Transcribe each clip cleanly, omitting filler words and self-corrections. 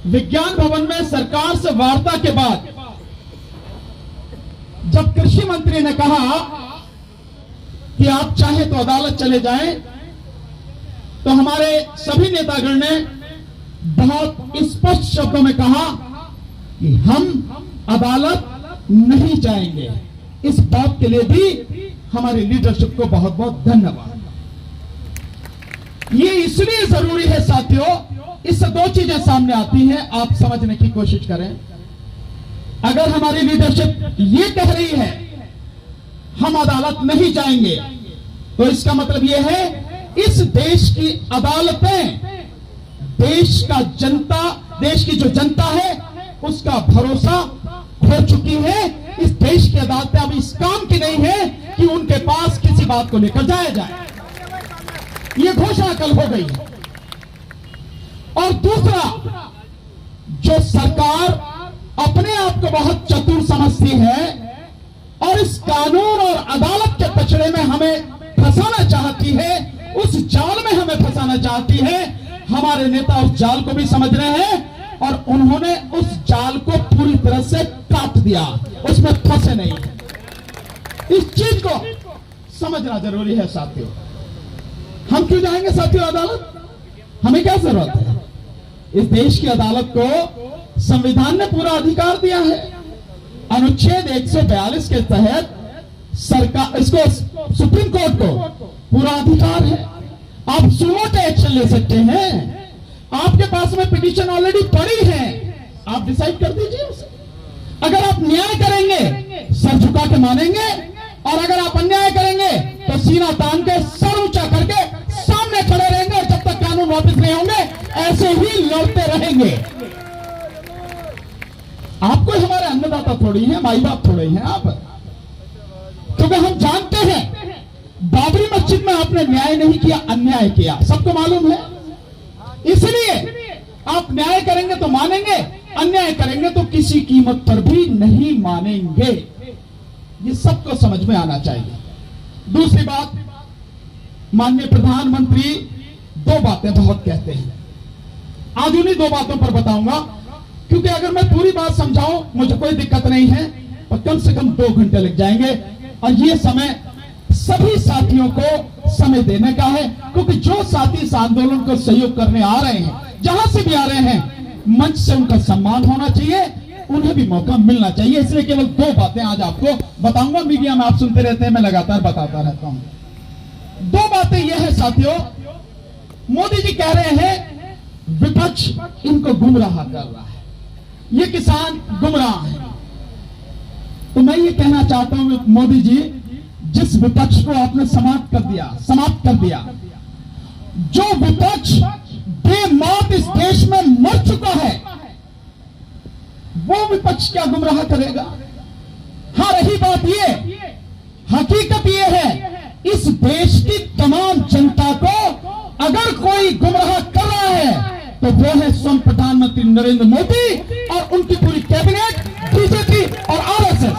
विज्ञान भवन में सरकार से वार्ता के बाद जब कृषि मंत्री ने कहा कि आप चाहे तो अदालत चले जाएं, तो हमारे सभी नेतागण ने बहुत स्पष्ट शब्दों में कहा कि हम अदालत नहीं जाएंगे। इस बात के लिए भी हमारी लीडरशिप को बहुत बहुत धन्यवाद। ये इसलिए जरूरी है साथियों, इससे दो चीजें सामने आती हैं, आप समझने की कोशिश करें। अगर हमारी लीडरशिप ये कह रही है हम अदालत नहीं जाएंगे, तो इसका मतलब यह है इस देश की अदालतें देश की जो जनता है उसका भरोसा खो चुकी है। इस देश की अदालतें अब इस काम की नहीं है कि उनके पास किसी बात को लेकर जाया जाए। यह घोषणा कल हो गई है। और दूसरा, जो सरकार अपने आप को बहुत चतुर समझती है और इस कानून और अदालत के पचड़े में हमें फंसाना चाहती है, उस जाल में हमें फंसाना चाहती है, हमारे नेता उस जाल को भी समझ रहे हैं और उन्होंने उस जाल को पूरी तरह से काट दिया, उसमें फंसे नहीं। इस चीज को समझना जरूरी है साथियों। हम क्यों जाएंगे साथियों अदालत? हमें क्या जरूरत है? इस देश की अदालत को संविधान ने पूरा अधिकार दिया है। अनुच्छेद 142 के तहत सरकार, इसको सुप्रीम कोर्ट को पूरा अधिकार है। आप सुमोटो एक्शन ले सकते हैं। आपके पास में पिटीशन ऑलरेडी पड़ी है, आप डिसाइड कर दीजिए उसे। अगर आप न्याय करेंगे सर झुका के मानेंगे, और अगर आप अन्याय करेंगे तो सीना तान के सर ऊंचा करके सामने खड़े रहेंगे, और जब तक कानून वापस नहीं होंगे ऐसे ही लड़ते रहेंगे। आप कोई हमारे अन्नदाता थोड़ी हैं, माई बाप थोड़े हैं आप। क्योंकि हम जानते हैं बाबरी मस्जिद में आपने न्याय नहीं किया, अन्याय किया, सबको मालूम है। इसलिए आप न्याय करेंगे तो मानेंगे, अन्याय करेंगे तो किसी कीमत पर भी नहीं मानेंगे। ये सबको समझ में आना चाहिए। दूसरी बात, माननीय प्रधानमंत्री दो बातें बहुत कहते हैं। आज उन्हीं दो बातों पर बताऊंगा, क्योंकि अगर मैं पूरी बात समझाऊं मुझे कोई दिक्कत नहीं है, पर कम से कम 2 घंटे लग जाएंगे। और ये समय सभी साथियों को समय देने का है, क्योंकि जो साथी इस आंदोलन को सहयोग करने आ रहे हैं, जहां से भी आ रहे हैं, मंच से उनका सम्मान होना चाहिए, उन्हें भी मौका मिलना चाहिए। इसलिए केवल 2 बातें आज आपको बताऊंगा। मीडिया में आप सुनते रहते हैं, मैं लगातार बताता रहता हूं। 2 बातें यह है साथियों, मोदी जी कह रहे हैं विपक्ष इनको गुमराह कर रहा है, ये किसान गुमराह है। तो मैं ये कहना चाहता हूं मोदी जी, जिस विपक्ष को आपने समाप्त कर दिया, जो विपक्ष बेमौत इस देश में मर चुका है, वो विपक्ष क्या गुमराह करेगा? हाँ, रही बात ये, हकीकत ये है, इस देश की तमाम जनता को अगर कोई गुमराह कर रहा है तो वो है स्वयं प्रधानमंत्री नरेंद्र मोदी और उनकी पूरी कैबिनेट, बीजेपी और आरएसएस।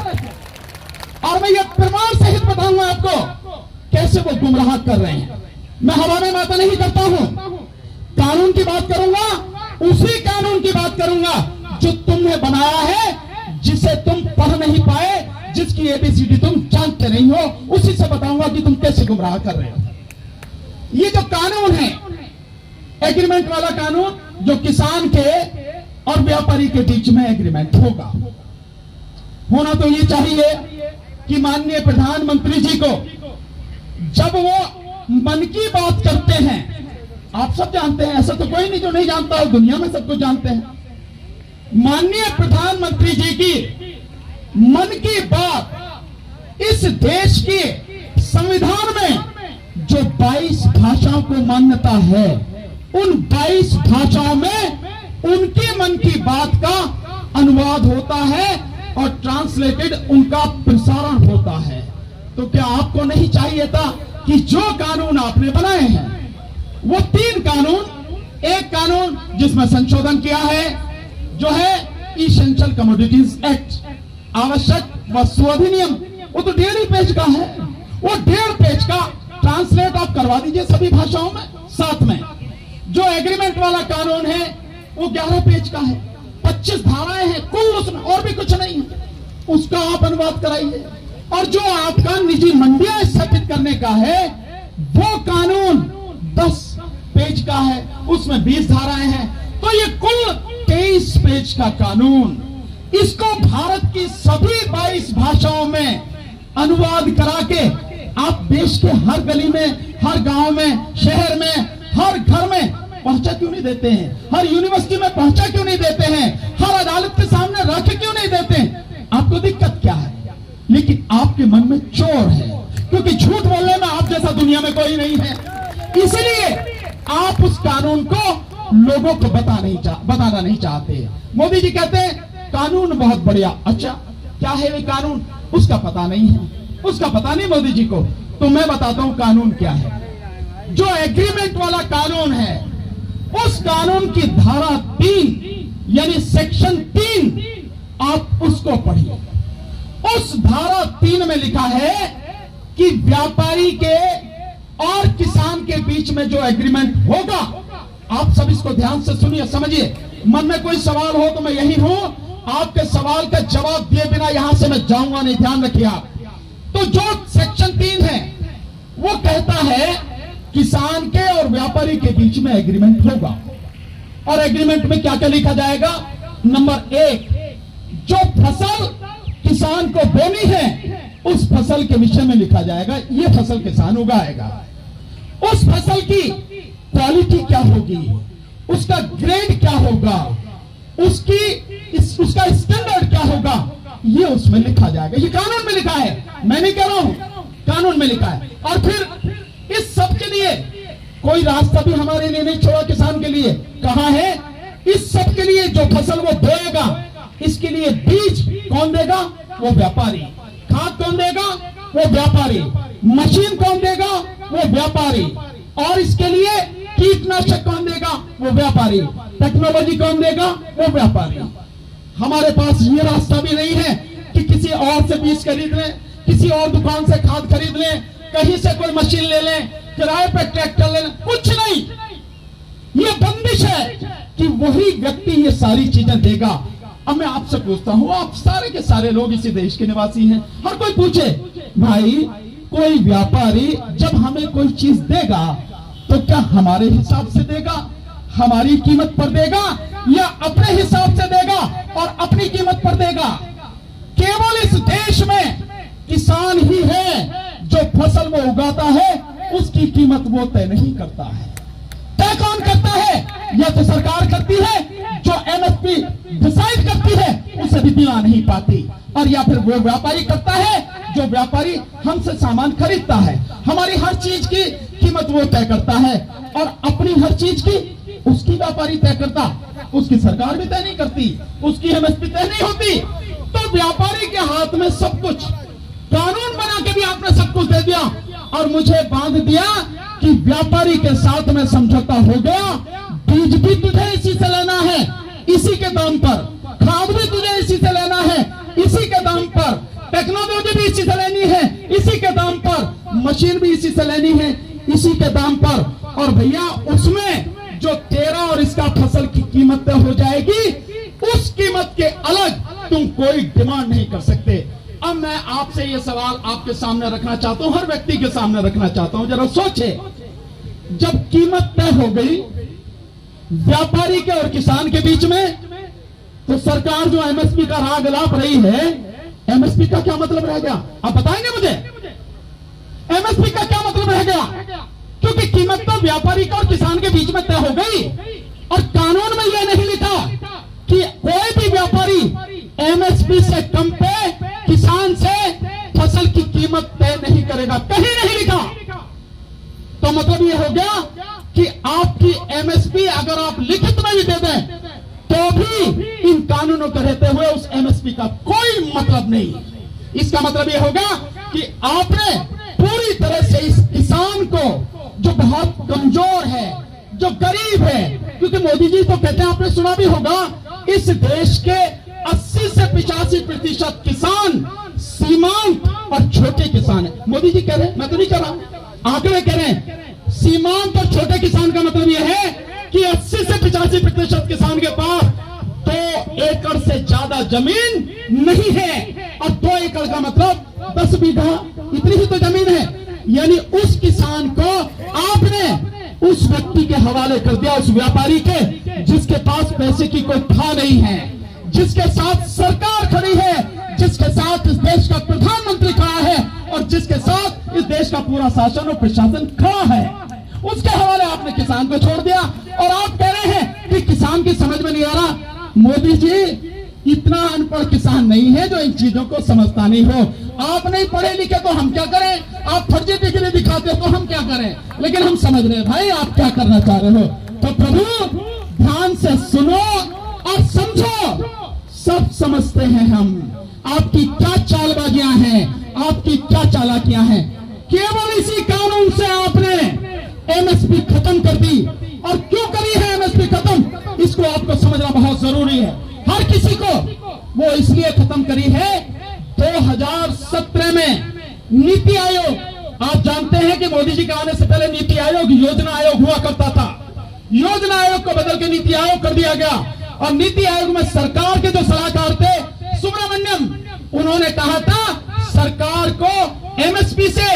और मैं ये प्रमाण सहित बताऊंगा आपको कैसे वो गुमराह कर रहे हैं। मैं हवा में बातें नहीं करता हूं, कानून की बात करूंगा, उसी कानून की बात करूंगा जो तुमने बनाया है, जिसे तुम पढ़ नहीं पाए, जिसकी एबीसीडी तुम जानते नहीं हो, उसी से बताऊंगा कि तुम कैसे गुमराह कर रहे हो। ये जो कानून है, एग्रीमेंट वाला कानून, जो किसान के और व्यापारी के बीच में एग्रीमेंट होना तो ये चाहिए कि माननीय प्रधानमंत्री जी को जब वो मन की बात करते हैं, आप सब जानते हैं, ऐसा तो कोई नहीं जो नहीं जानता हो, दुनिया में सबको जानते हैं। माननीय प्रधानमंत्री जी की मन की बात इस देश के संविधान में जो 22 भाषाओं को मान्यता है, उन 22 भाषाओं में उनके मन की बात का अनुवाद होता है और ट्रांसलेटेड उनका प्रसारण होता है। तो क्या आपको नहीं चाहिए था कि जो कानून आपने बनाए हैं, वो 3 कानून, एक कानून जिसमें संशोधन किया है जो है इसेंशियल कमोडिटीज एक्ट, आवश्यक वस्तु अधिनियम, वो तो 1.5 पेज का है, वो 1.5 पेज का ट्रांसलेट आप करवा दीजिए सभी भाषाओं में। साथ में जो एग्रीमेंट वाला कानून है वो 11 पेज का है, 25 धाराएं हैं कुल, उसमें और भी कुछ नहीं है। उसका आप अनुवाद कराइए। और जो आपका निजी मंडियां स्थापित करने का है वो कानून 10 पेज का है, उसमें 20 धाराएं हैं, तो ये कुल 23 पेज का कानून, इसको भारत की सभी 22 भाषाओं में अनुवाद करा के आप देश के हर गली में, हर गांव में, शहर में, हर घर में पहुंचा क्यों नहीं देते हैं? हर यूनिवर्सिटी में पहुंचा क्यों नहीं देते हैं? हर अदालत के सामने रख क्यों नहीं देते हैं? आपको दिक्कत क्या है? लेकिन आपके मन में चोर है, क्योंकि झूठ बोलने में आप जैसा दुनिया में कोई नहीं है। इसलिए आप उस कानून को लोगों को बताना नहीं चाहते। मोदी जी कहते हैं कानून बहुत बढ़िया। अच्छा, क्या है ये कानून? उसका पता नहीं है, उसका पता नहीं मोदी जी को। तो मैं बताता हूं कानून क्या है। जो एग्रीमेंट वाला कानून है, उस कानून की धारा 3 यानी सेक्शन 3 आप उसको पढ़िए। उस धारा 3 में लिखा है कि व्यापारी के और किसान के बीच में जो एग्रीमेंट होगा, आप सब इसको ध्यान से सुनिए, समझिए। मन में कोई सवाल हो तो मैं यही हूं, आपके सवाल का जवाब दिए बिना यहां से मैं जाऊंगा नहीं, ध्यान रखिए आप। तो जो सेक्शन 3 है वो कहता है किसान के और व्यापारी के बीच में एग्रीमेंट होगा। और एग्रीमेंट में क्या क्या लिखा जाएगा? नंबर 1, जो फसल किसान को बोनी है उस फसल के विषय में लिखा जाएगा, ये फसल किसान उगाएगा। उस फसल की क्वालिटी क्या होगी, उसका ग्रेड क्या होगा, उसका स्टैंडर्ड क्या होगा, ये उसमें लिखा जाएगा। ये कानून में लिखा है, मैं नहीं कह रहा हूं, कानून में लिखा है। और फिर इस सब के लिए कोई रास्ता भी हमारे लिए नहीं छोड़ा किसान के लिए। कहा है इस सब के लिए जो फसल वो बोएगा, इसके लिए बीज कौन देगा? वो व्यापारी। खाद कौन देगा? वो व्यापारी। मशीन कौन देगा? वो व्यापारी। और इसके लिए कीटनाशक कौन देगा? वो व्यापारी। टेक्नोलॉजी कौन देगा? वो व्यापारी। हमारे पास ये रास्ता भी नहीं है कि किसी और से बीज खरीद लें, किसी और दुकान से खाद खरीद लें, कहीं से कोई मशीन ले लें, किराए पे ट्रैक्टर ले लें, कुछ नहीं। ये बंदिश है कि वही व्यक्ति ये सारी चीजें देगा। अब मैं आपसे पूछता हूं, आप सारे के सारे लोग इसी देश के निवासी हैं, हर कोई पूछे भाई, कोई व्यापारी जब हमें कोई चीज देगा तो क्या हमारे हिसाब से देगा, हमारी कीमत पर देगा, या अपने हिसाब से देगा और अपनी कीमत पर देगा? केवल इस देश में किसान ही है जो फसल वो उगाता है उसकी कीमत वो तय नहीं करता है। तय कौन करता है? या तो सरकार करती है जो एमएसपी डिसाइड करती है, उसे भी दिला नहीं पाती, और या फिर वो व्यापारी करता है जो व्यापारी हमसे सामान खरीदता है, हमारी हर चीज की कीमत वो तय करता है, और अपनी हर चीज की उसकी व्यापारी तय करता, उसकी सरकार भी तय नहीं करती, उसकी एमएसपी तय नहीं होती। तो व्यापारी के हाथ में सब कुछ, कानून बना के भी आपने सब कुछ दे दिया और मुझे बांध दिया कि व्यापारी के साथ में समझौता हो गया, बीज भी तुझे इसी से लेना है, इसी के दाम पर, खाद भी तुझे इसी से लेना है, इसी के दाम पर, टेक्नोलॉजी भी इसी से लेनी है, इसी के दाम पर, मशीन भी इसी से लेनी है, इसी के दाम पर। और भैया उसमें जो तेरा और इसका फसल की कीमत तय हो जाएगी, उस कीमत के अलग तुम कोई डिमांड नहीं कर सकते। अब मैं आपसे ये सवाल आपके सामने रखना चाहता हूं, हर व्यक्ति के सामने रखना चाहता हूं, जरा सोचे, जब कीमत तय हो गई व्यापारी के और किसान के बीच में, तो सरकार जो एमएसपी का राग लाप रही है, एमएसपी का क्या मतलब रह गया? आप बताएंगे मुझे, एमएसपी का क्या मतलब रह गया? क्योंकि कीमत तो व्यापारी का और किसान के बीच में तय हो गई, और कानून में यह नहीं लिखा कि कोई भी व्यापारी एमएसपी से कम पे किसान से फसल की कीमत तय नहीं करेगा, कहीं नहीं लिखा। तो मतलब ये हो गया कि आपकी एमएसपी अगर आप लिखित में भी दे दें तो भी इन कानूनों को रहते हुए उस एमएसपी का कोई मतलब नहीं। इसका मतलब ये होगा कि आपने पूरी तरह से इस किसान को, जो बहुत कमजोर है, जो गरीब है, क्योंकि मोदी जी तो कहते हैं, आपने सुना भी होगा, इस देश के 80 से 85% किसान सीमांत और छोटे किसान है। मोदी जी कह रहे हैं, मैं तो नहीं कह रहा, आंकड़े कह रहे हैं, सीमांत और छोटे किसान का मतलब यह है कि 80 से 85% किसान के पास 2 एकड़ से ज्यादा जमीन नहीं है। और 2 एकड़ का मतलब 10 बीघा, इतनी ही तो जमीन है। यानी उस किसान को आपने उस व्यक्ति के हवाले कर दिया, उस व्यापारी के, जिसके पास पैसे की कोई था नहीं है, जिसके साथ सरकार खड़ी है, जिसके साथ इस देश का प्रधानमंत्री खड़ा है और जिसके साथ इस देश का पूरा शासन और प्रशासन खड़ा है, उसके हवाले आपने किसान को छोड़ दिया। और आप कह रहे हैं कि किसान की समझ में नहीं आ रहा। मोदी जी, इतना अनपढ़ किसान नहीं है जो इन चीजों को समझता नहीं हो। आप नहीं पढ़े लिखे तो हम क्या करें? आप फर्जी डिग्री दिखाते हो तो हम क्या करें? लेकिन हम समझ रहे हैं भाई आप क्या करना चाह रहे हो। तो प्रभु ध्यान से सुनो और समझो। सब समझते हैं हम आपकी क्या चालबाजियां हैं, आपकी क्या चालाकियां हैं। केवल इसी कानून से आपने एमएसपी खत्म कर दी। और क्यों करी है एमएसपी खत्म, इसको आपको समझना बहुत जरूरी है। हर किसी को वो इसलिए खत्म करी है, 2017 में नीति आयोग, आप जानते हैं कि मोदी जी के आने से पहले नीति आयोग योजना आयोग हुआ करता था। योजना आयोग को बदल के नीति आयोग कर दिया गया। और नीति आयोग में सरकार के जो सलाहकार थे सुब्रमण्यम, उन्होंने कहा था सरकार को एमएसपी से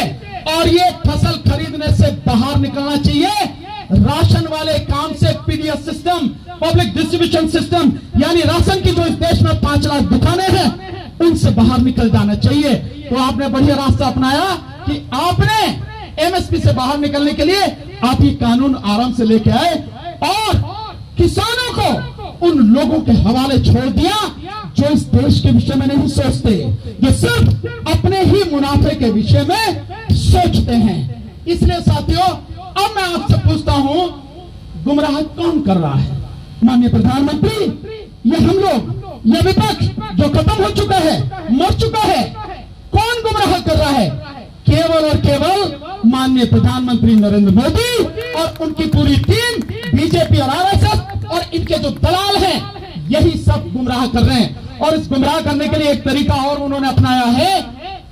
और ये फसल खरीदने से बाहर निकलना चाहिए। राशन वाले काम से PDS system, public distribution system, यानी राशन की जो इस देश में 5 लाख दुकानें हैं, उनसे बाहर निकल जाना चाहिए। तो आपने बढ़िया रास्ता अपनाया कि आपने एमएसपी से बाहर निकलने के लिए आप ये कानून आराम से लेके आए और किसानों को उन लोगों के हवाले छोड़ दिया जो इस देश के विषय में नहीं सोचते, जो सिर्फ अपने ही मुनाफे के विषय में सोचते हैं। इसलिए साथियों, अब मैं आपसे पूछता हूं, गुमराह कौन कर रहा है? माननीय प्रधानमंत्री, ये हम लोग, ये विपक्ष जो खत्म हो चुका है, मर चुका है, कौन गुमराह कर रहा है? केवल और केवल माननीय प्रधानमंत्री नरेंद्र मोदी और उनकी पूरी टीम, बीजेपी और आरएसएस और इनके जो दलाल हैं, यही सब गुमराह कर रहे हैं। और इस गुमराह करने के लिए एक तरीका और उन्होंने अपनाया है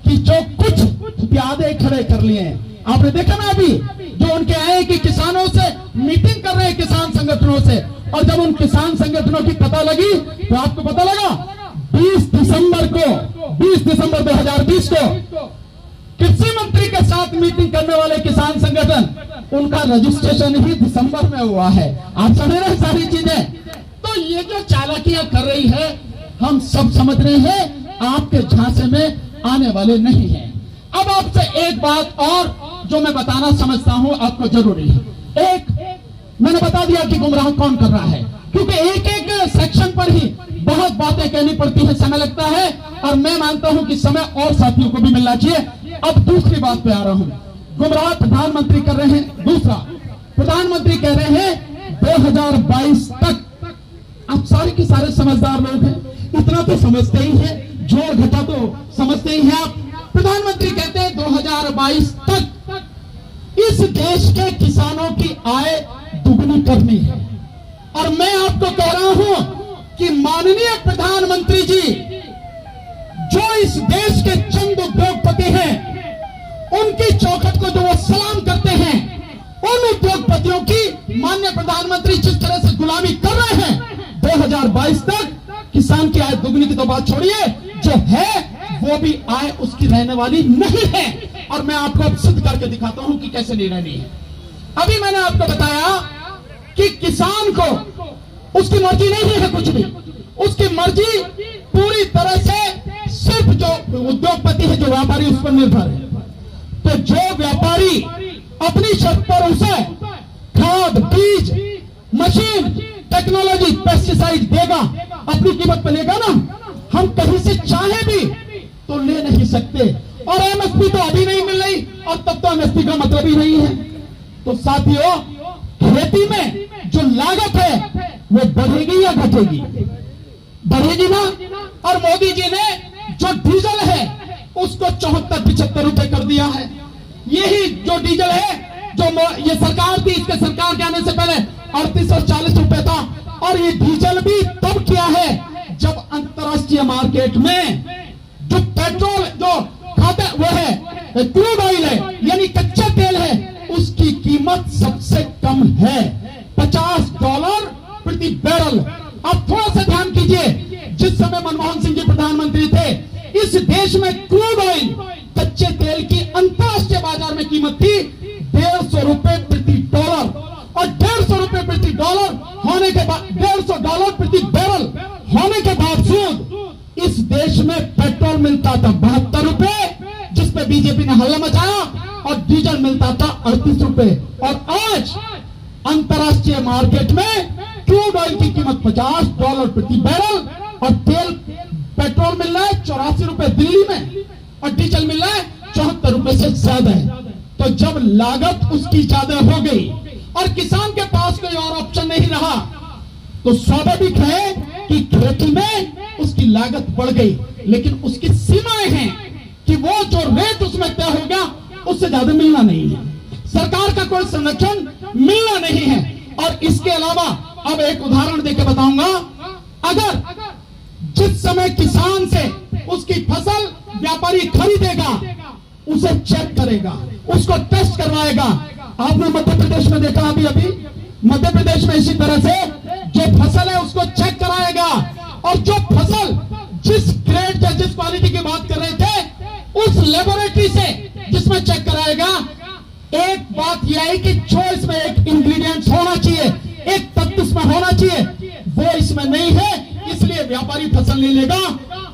कि जो कुछ प्यादे खड़े कर लिए हैं, आपने देखा ना अभी जो उनके आए कि किसानों से मीटिंग कर रहे हैं, किसान संगठनों से। और जब उन किसान संगठनों की पता लगी तो आपको पता लगा 20 दिसंबर 2020 को कृषि मंत्री के साथ मीटिंग करने वाले किसान संगठन, उनका रजिस्ट्रेशन ही दिसंबर में हुआ है। आप समझ रहे हैं सारी चीजें। तो ये जो चालाकियां कर रही है, हम सब समझ रहे हैं, आपके झांसे में आने वाले नहीं है। अब आपसे एक बात और जो मैं बताना समझता हूं आपको जरूरी है। एक मैंने बता दिया कि गुमराह कौन कर रहा है, क्योंकि एक एक सेक्शन पर ही बहुत बातें कहनी पड़ती है, समय लगता है। और मैं मानता हूं कि समय और साथियों को भी मिलना चाहिए। अब दूसरी बात पे आ रहा हूं। गुमराह प्रधानमंत्री कर रहे हैं। दूसरा, प्रधानमंत्री कह रहे हैं 2022 तक। आप सारे के सारे समझदार लोग हैं, इतना तो समझते ही हैं, जोड़ घटा तो समझते ही हैं आप। प्रधानमंत्री कहते हैं 2022 तक इस देश के किसानों की आय दुगनी करनी है। और मैं आपको कह रहा हूं कि माननीय प्रधानमंत्री जी, जो इस देश के चंद उद्योगपति हैं, उनकी चौखट को जो वो सलाम करते हैं, उन उद्योगपतियों की माननीय प्रधानमंत्री जिस तरह से गुलामी कर रहे हैं, 2022 तक किसान की आय दुगनी की तो बात छोड़िए, जो है वो भी आय उसकी रहने वाली नहीं है। और मैं आपको अब सिद्ध करके दिखाता हूं कि कैसे नहीं रहनी है। अभी मैंने आपको बताया कि किसान को उसकी मर्जी नहीं है कुछ भी, उसकी मर्जी पूरी तरह से सिर्फ जो उद्योगपति है, जो व्यापारी, उस पर निर्भर है। तो जो व्यापारी अपनी शर्त पर उसे खाद, बीज, मशीन, टेक्नोलॉजी, पेस्टिसाइड देगा, अपनी कीमत पर लेगा ना, हम कहीं से चाहे भी तो ले नहीं सकते। और एमएसपी तो अभी नहीं मिल रही, और तब तो एमएसपी का मतलब ही नहीं है। तो साथियों, खेती में जो लागत है वो बढ़ेगी या घटेगी? बढ़ेगी ना। और मोदी जी ने जो डीजल है उसको 74-75 रुपए कर दिया है। यही जो डीजल है, जो ये सरकार थी, इसके सरकार के आने से पहले 38 और 40 रुपए था। और ये डीजल भी तब किया है जब अंतरराष्ट्रीय मार्केट में जो पेट्रोल, जो खाता वो है, क्रूड ऑयल है, यानी कच्चा तेल है, उसकी कीमत सबसे कम है। 50 प्रति बैरल। अब थोड़ा सा ध्यान कीजिए, जिस समय मनमोहन सिंह जी प्रधानमंत्री थे, इस देश में क्रूड ऑयल कच्चे तेल की अंतरराष्ट्रीय बाजार में कीमत थी 150 रुपए प्रति डॉलर, और 150 रुपए प्रति डॉलर होने के बाद, 150 डॉलर प्रति बैरल होने के बावजूद इस देश में पेट्रोल मिलता था 72 रुपए, जिसपे बीजेपी ने हल्ला मचाया, और डीजल मिलता था 38 रुपए। और आज अंतरराष्ट्रीय मार्केट में क्रूड ऑयल की कीमत $50 प्रति बैरल, और तेल पेट्रोल मिल रहा है 84 रुपए दिल्ली में, और डीजल मिल रहा है 74 रुपए से ज्यादा है। तो जब लागत उसकी ज्यादा हो गई और किसान के पास कोई और ऑप्शन नहीं रहा, तो स्वाभाविक है कि खेती में उसकी लागत बढ़ गई। लेकिन उसकी सीमाएं हैं कि वो जो रेट उसमें तय हो गया उससे ज्यादा मिलना नहीं है, सरकार का कोई संरक्षण मिलना नहीं है। और इसके अलावा अब एक उदाहरण देकर बताऊंगा, अगर जिस समय किसान से उसकी फसल व्यापारी खरीदेगा, उसे चेक करेगा, उसको टेस्ट करवाएगा। आपने मध्य प्रदेश में देखा, अभी मध्य प्रदेश में इसी तरह से जो फसल है उसको चेक कराएगा, और जो फसल जिस ग्रेड या जिस क्वालिटी की बात कर रहे थे, उस लेबोरेटरी से जिसमें चेक कराएगा, एक बात यह है कि जो इसमें एक इंग्रेडिएंट्स होना चाहिए, एक तत्व इसमें होना चाहिए, वो इसमें नहीं है, इसलिए व्यापारी फसल नहीं लेगा,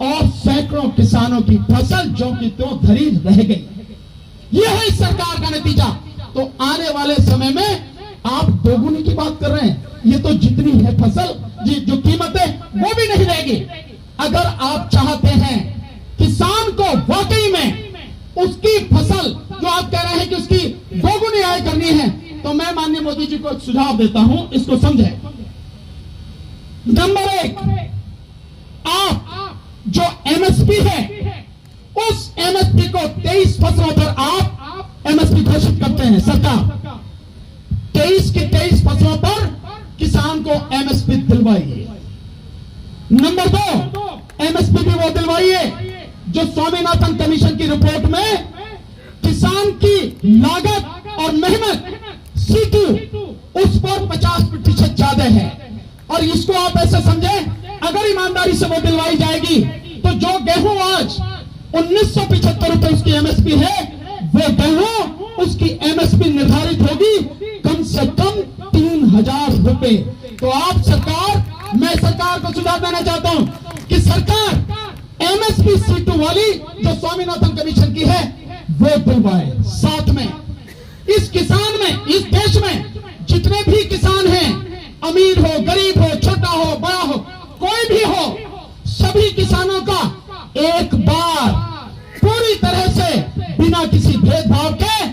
और सैकड़ों किसानों की फसल जो कि तो धरी रह गई। यह है इस सरकार का नतीजा। तो आने वाले समय में आप दोगुनी की बात कर रहे हैं, ये तो जितनी है फसल, जो कीमत है वो भी नहीं रहेगी। अगर आप चाहते हैं किसान को वाकई में उसकी फसल जो आप कह रहे हैं कि उसकी दोगुनी आय करनी है, तो मैं माननीय मोदी जी को एक सुझाव देता हूं, इसको समझें। नंबर 1, आप जो एमएसपी है, उस एमएसपी को 23 फसलों पर आप एमएसपी घोषित करते हैं। सरकार 23 की 23 फसलों पर किसान को एमएसपी दिलवाइए। नंबर 2, एमएसपी भी वो दिलवाइए जो स्वामीनाथन कमीशन की रिपोर्ट में किसान की लागत और मेहनत सीटू उस पर 50% ज्यादा है। और इसको आप ऐसे समझे, अगर ईमानदारी से वो दिलवाई जाएगी तो जो गेहूं आज 1975 रुपए उसकी एमएसपी है, वो गेहूं उसकी एमएसपी निर्धारित होगी कम से कम 3000 रुपए। तो आप सरकार, मैं सरकार को सुझाव देना चाहता हूं कि सरकार एमएसपी सीटू वाली जो स्वामीनाथन कमीशन की है वो दिलवाए। साथ में इस किसान में, इस देश में जितने भी किसान हैं, अमीर हो, गरीब हो, छोटा हो, बड़ा हो, कोई भी हो, सभी किसानों का एक बार पूरी तरह से बिना किसी भेदभाव के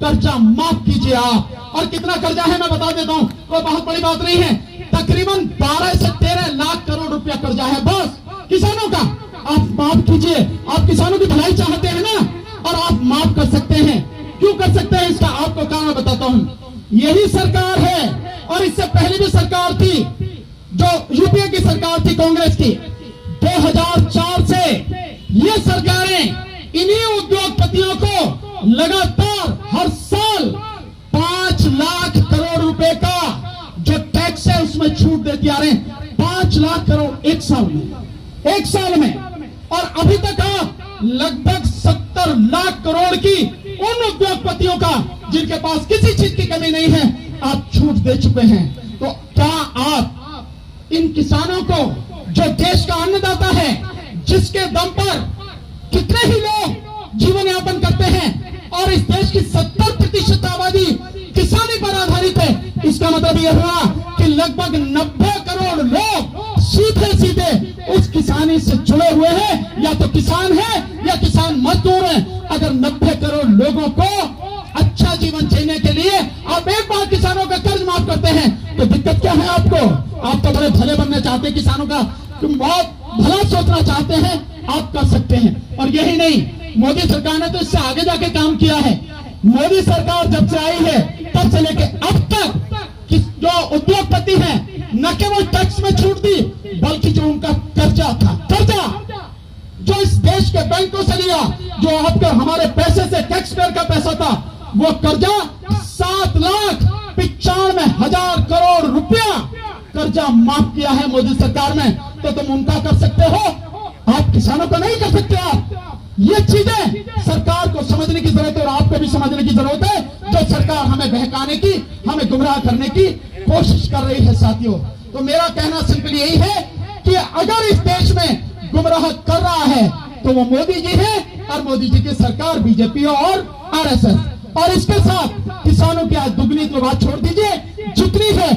कर्जा माफ कीजिए आप। और कितना कर्जा है मैं बता देता हूं, कोई बहुत बड़ी बात नहीं है, तकरीबन 12 से 13 लाख करोड़ रुपया कर्जा है बस किसानों का। आप माफ कीजिए, आप किसानों की भलाई चाहते हैं ना, और आप माफ कर सकते हैं। क्यों कर सकते हैं, इसका आपको कारण मैं बताता हूं। यही सरकार है, और इससे पहले भी सरकार थी, जो यूपीए की सरकार थी कांग्रेस की, 2004 से ये सरकारें इन्हीं उद्योगपतियों को लगातार हर साल 5 लाख करोड़ रुपए का जो टैक्स है उसमें छूट देती आ रहे हैं। 5 लाख करोड़ एक साल में। और अभी तक आप लगभग 70 लाख करोड़ की उन उद्योगपतियों का जिनके पास किसी चीज की कमी नहीं है, आप छूट दे चुके हैं। तो क्या आप इन किसानों को, जो देश का अन्नदाता है, जिसके दम पर कितने ही लोग जीवन यापन करते हैं, और इस देश की 70% आबादी किसानी पर आधारित है, इसका मतलब यह हुआ कि लगभग 90 करोड़ लोग सीधे सीधे उस किसानी से जुड़े हुए हैं, या तो किसान है या किसान मजदूर है। अगर 90 करोड़ लोगों को अच्छा जीवन जीने के लिए आप एक बार किसानों का कर्ज माफ करते हैं, तो दिक्कत क्या है आपको? आप तो बड़े भले बनना चाहते हैं, किसानों का तुम बहुत भला सोचना चाहते हैं, आप कर सकते हैं। और यही नहीं, मोदी सरकार ने तो इससे आगे जाके काम किया है। मोदी सरकार जब से आई है तब से लेके अब तक जो उद्योगपति हैं, न केवल टैक्स में छूट दी, बल्कि जो उनका कर्जा था, जो इस देश के बैंकों से लिया, जो आपके हमारे पैसे से, टैक्स पेयर का पैसा था, वो कर्जा 7,95,000 करोड़ रुपया कर्जा माफ किया है मोदी सरकार में, तो तुम उनका कर सकते हो, आप किसानों को नहीं कर सकते। आप ये चीजें सरकार को समझने की जरूरत है और आपको भी समझने की जरूरत है। जो सरकार हमें बहकाने की, हमें गुमराह करने की कोशिश कर रही है साथियों, तो मेरा कहना सिंपल यही है कि अगर इस देश में गुमराह कर रहा है तो वो मोदी जी है और मोदी जी की सरकार बीजेपी और आरएसएस। और इसके साथ किसानों की आज दुगनी तो बात छोड़ दीजिए, जितनी है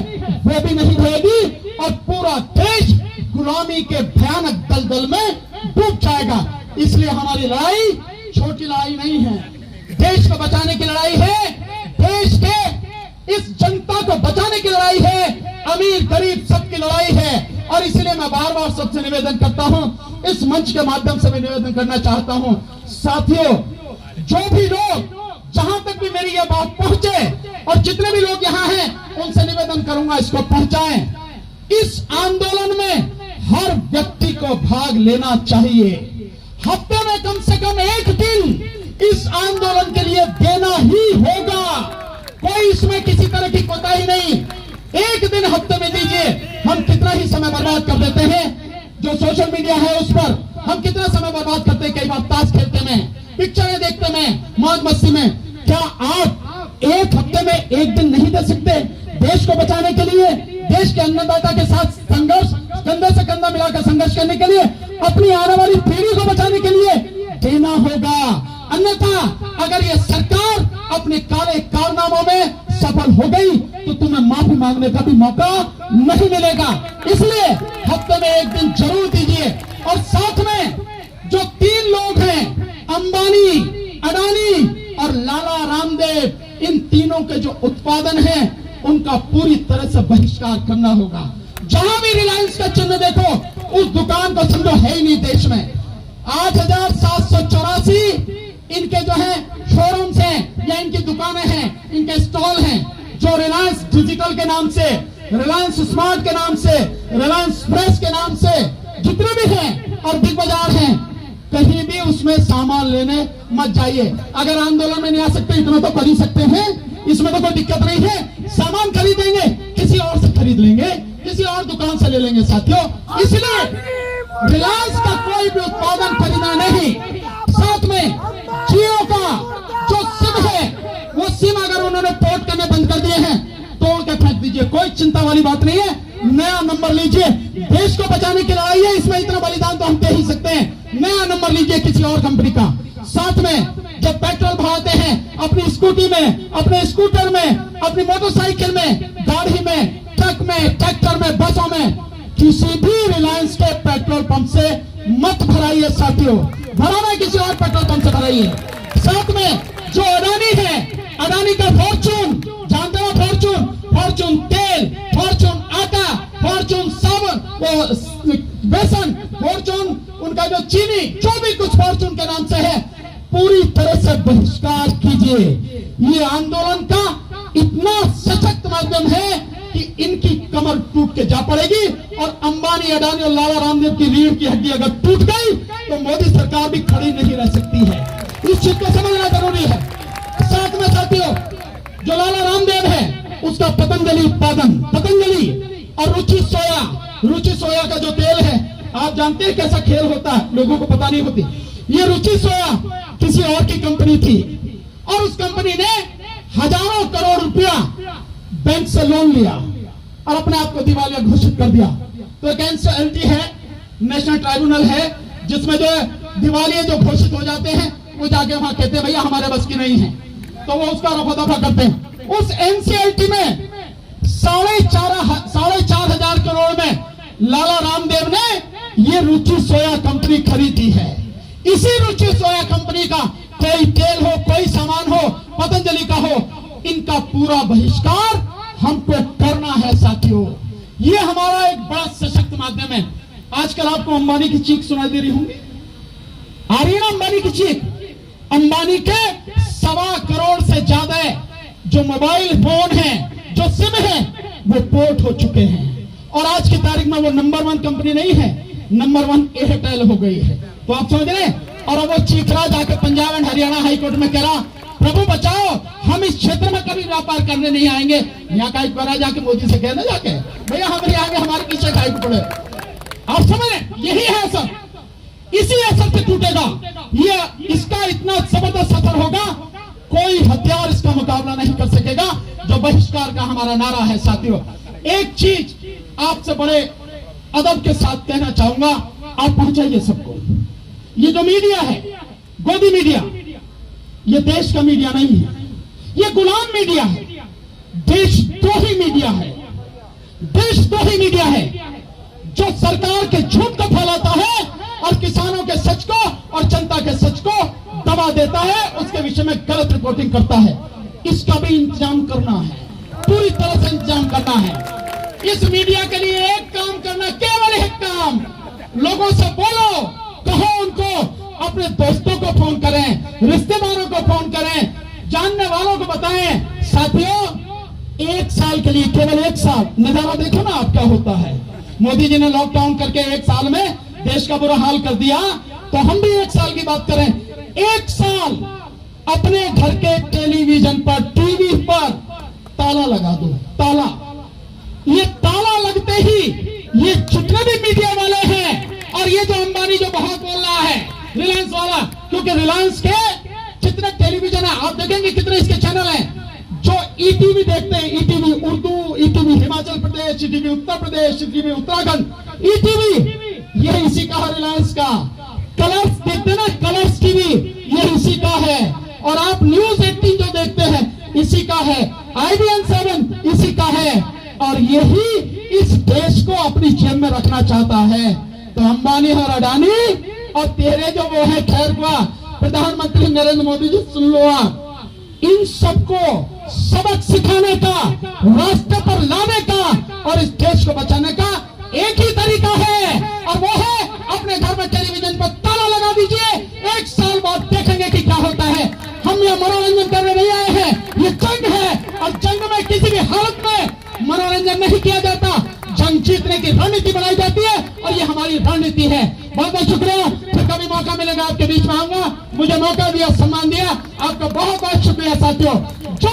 वो भी नहीं रहेगी और पूरा देश गुलामी के भयानक दलदल में डूब जाएगा। इसलिए हमारी लड़ाई छोटी लड़ाई नहीं है, देश को बचाने की लड़ाई है, देश के इस जनता को बचाने की लड़ाई है, अमीर गरीब सबकी लड़ाई है। और इसलिए मैं बार बार सबसे निवेदन करता हूं, इस मंच के माध्यम से मैं निवेदन करना चाहता हूं, साथियों, जो भी लोग, जहां तक भी मेरी यह बात पहुंचे और जितने भी लोग यहां हैं उनसे निवेदन करूंगा इसको पहुंचाएं। इस आंदोलन में हर व्यक्ति को भाग लेना चाहिए। हफ्ते में कम से कम एक दिन इस आंदोलन के लिए देना ही होगा। कोई इसमें किसी तरह की कोताही नहीं, एक दिन हफ्ते में दीजिए। हम कितना ही समय बर्बाद कर देते हैं, जो सोशल मीडिया है उस पर हम कितना समय बर्बाद करते हैं, कई बार ताश खेलते में, पिक्चरें देखते में, मौज मस्ती में। क्या आप एक हफ्ते में एक दिन नहीं दे सकते देश को बचाने के लिए, देश के अन्नदाता के साथ संघर्ष, कंधे से कंधा मिलाकर संघर्ष करने के लिए, अपनी आने वाली पीढ़ी को बचाने के लिए देना होगा। अन्यथा अगर ये सरकार अपने काले कारनामों में सफल हो गई तो तुम्हें माफी मांगने का भी मौका नहीं मिलेगा। इसलिए हफ्ते में एक दिन जरूर दीजिए। और साथ में जो 3 लोग हैं, अंबानी, अडानी और लाला रामदेव, इन तीनों के जो उत्पादन हैं उनका पूरी तरह से बहिष्कार करना होगा। जहां भी रिलायंस का चिन्ह देखो उस दुकान को समझो है ही नहीं देश में। 8784 इनके जो है शोरूम्स हैं या इनकी दुकानें हैं, इनके स्टॉल हैं, जो रिलायंस डिजिटल के नाम से, रिलायंस स्मार्ट के नाम से, रिलायंस फ्रेश के नाम से जितने भी हैं और बिग बाजार हैं, कहीं भी उसमें सामान लेने मत जाइए। अगर आंदोलन में नहीं आ सकते इतना तो खरीद सकते हैं, इसमें तो कोई दिक्कत नहीं है। सामान खरीदेंगे किसी और से खरीद लेंगे, किसी और दुकान से ले लेंगे साथियों। इसलिए रिलायंस का कोई भी उत्पादन खरीदना नहीं। साथ में जियो का जो सिम है, वो सिम अगर उन्होंने पोर्ट करने बंद कर दिए हैं तोड़ के फेंक दीजिए, कोई चिंता वाली बात नहीं है। नया नंबर लीजिए, देश को बचाने की लड़ाई है, इसमें इतना बलिदान तो हम दे ही सकते हैं। नया नंबर लीजिए किसी और कंपनी का। साथ में जो पेट्रोल भराते हैं अपनी स्कूटी में, अपने स्कूटर में, अपनी मोटरसाइकिल में, गाड़ी में, ट्रक में, ट्रैक्टर में, बसों में, किसी भी रिलायंस के पेट्रोल पंप से मत भराइए साथियों। भराना किसी और पेट्रोल पंप से भराइए। साथ में जो अडानी है, अडानी का फॉर्चून, जानते हो फॉर्चून, फॉर्चून तेल, फॉर्चून आटा, फॉर्चून साबुन, वो बेसन, फॉर्चून उनका जो चीनी, जो भी कुछ फॉर्चून के नाम से है, पूरी तरह से बहिष्कार कीजिए। ये आंदोलन का इतना सशक्त माध्यम है कि इनकी कमर टूट के जा पड़ेगी। और अंबानी, अडानी और लाला रामदेव की रीढ़ की हड्डी अगर टूट गई तो मोदी सरकार भी खड़ी नहीं रह सकती है। इस चीज को समझना जरूरी है। साथ में साथियों, जो लाला रामदेव है उसका पतंजलि उत्पादन, पतंजलि और रुचि सोया का जो तेल है, आप जानते हैं कैसा खेल होता है, लोगों को पता नहीं होती। ये रुचि सोया किसी और की कंपनी थी और उस कंपनी ने हजारों करोड़ रुपया बैंक से लोन लिया और अपने आप को दिवालिया घोषित कर दिया। तो एक एनसीएलटी है, नेशनल ट्राइब्यूनल है, जिसमें जो दिवालिया जो घोषित हो जाते हैं वो जाके वहां कहते हैं भैया हमारे बस की नहीं है, तो वो उसका रफा दफा करते हैं। उस एनसीएलटी में 4,500 करोड़ में लाला रामदेव ने ये रुचि सोया कंपनी खरीदी है। इसी रुचि सोया कंपनी का कोई तेल हो, कोई सामान हो, पतंजलि का हो, इनका पूरा बहिष्कार हमको करना है साथियों। ये हमारा एक बड़ा सशक्त माध्यम है। आजकल आपको अंबानी की चीख सुनाई दे रही होंगी, आ रही है ना अंबानी की चीख। अंबानी के 1.25 करोड़ से ज्यादा जो मोबाइल फोन है, जो सिम है, वो पोर्ट हो चुके हैं। और आज की तारीख में वो नंबर 1 कंपनी नहीं है, नंबर 1 एयरटेल हो गई है। तो आप समझ रहे हैं। और अब वो चीख रहा जाके पंजाब एंड हरियाणा हाईकोर्ट में कह रहा प्रभु बचाओ, हम इस क्षेत्र में कभी व्यापार करने नहीं आएंगे। यहाँ का एक बार जाके मोदी से कहना जाके भैया हम आगे से खाए को पड़े। आप समझ रहे, यही है असर, इसी असर से टूटेगा ये। इसका इतना जबरदस्त असर होगा, कोई हथियार इसका मुकाबला नहीं कर सकेगा, जो बहिष्कार का हमारा नारा है। साथियों, एक चीज आपसे बड़े अदब के साथ कहना चाहूंगा, आप पहुंचाइए सबको। ये जो मीडिया है, गोदी मीडिया, ये देश का मीडिया नहीं है, ये गुलाम मीडिया है, देशद्रोही मीडिया है। देशद्रोही मीडिया है जो सरकार के झूठ को फैलाता है और किसानों के सच को और जनता के सच को दबा देता है, उसके विषय में गलत रिपोर्टिंग करता है। इसका भी इंतजाम करना है, पूरी तरह से इंतजाम करना है। इस मीडिया के लिए एक काम करना, केवल एक काम, लोगों से बोलो, कहो उनको, अपने दोस्तों को फोन करें, रिश्तेदारों को फोन करें, जानने वालों को बताएं। साथियों, एक साल के लिए, केवल एक साल, नजारा देखो ना आप क्या होता है। मोदी जी ने लॉकडाउन करके एक साल में देश का बुरा हाल कर दिया, तो हम भी एक साल की बात करें। एक साल अपने घर के टेलीविजन पर, टीवी पर ताला लगा दो, ताला। ये ताला लगते ही ये जितने भी मीडिया वाले हैं, और ये जो अंबानी जो बहुत बोल रहा है, रिलायंस वाला, क्योंकि रिलायंस के जितने टेलीविजन है, आप देखेंगे कितने इसके चैनल हैं। जो ईटीवी देखते हैं, ETV Urdu, ETV Himachal Pradesh, ETV Uttar Pradesh, ETV Uttarakhand, ETV ये इसी का है, रिलायंस का। कलर्स देखते हैं ना, कलर्स टीवी, ये इसी का है। और आप न्यूज 18 जो देखते हैं, इसी का है। IBN 7 इसी का है। और यही इस देश को अपनी जेब में रखना चाहता है। तो अंबानी और अडानी और तेरे जो वो है, खैर का प्रधानमंत्री नरेंद्र मोदी जी, सुन लो आप, इन सबको सबक सिखाने का, रास्ते पर लाने का और इस देश को बचाने का एक ही तरीका है, और वो है अपने घर में टेलीविजन पर ताला लगा दीजिए। एक साल बाद देखेंगे कि क्या होता है। हम ये मनोरंजन करने नहीं आए हैं, ये जंग है, और जंग में किसी भी हालत में मनोरंजन नहीं किया जाता, जंग जीतने की रणनीति बनाई जाती है, और ये हमारी रणनीति है। बहुत बहुत शुक्रिया। फिर कभी मौका मिलेगा आपके बीच में आऊंगा। मुझे मौका दिया, सम्मान दिया, आपका बहुत बहुत शुक्रिया। साथियों, जो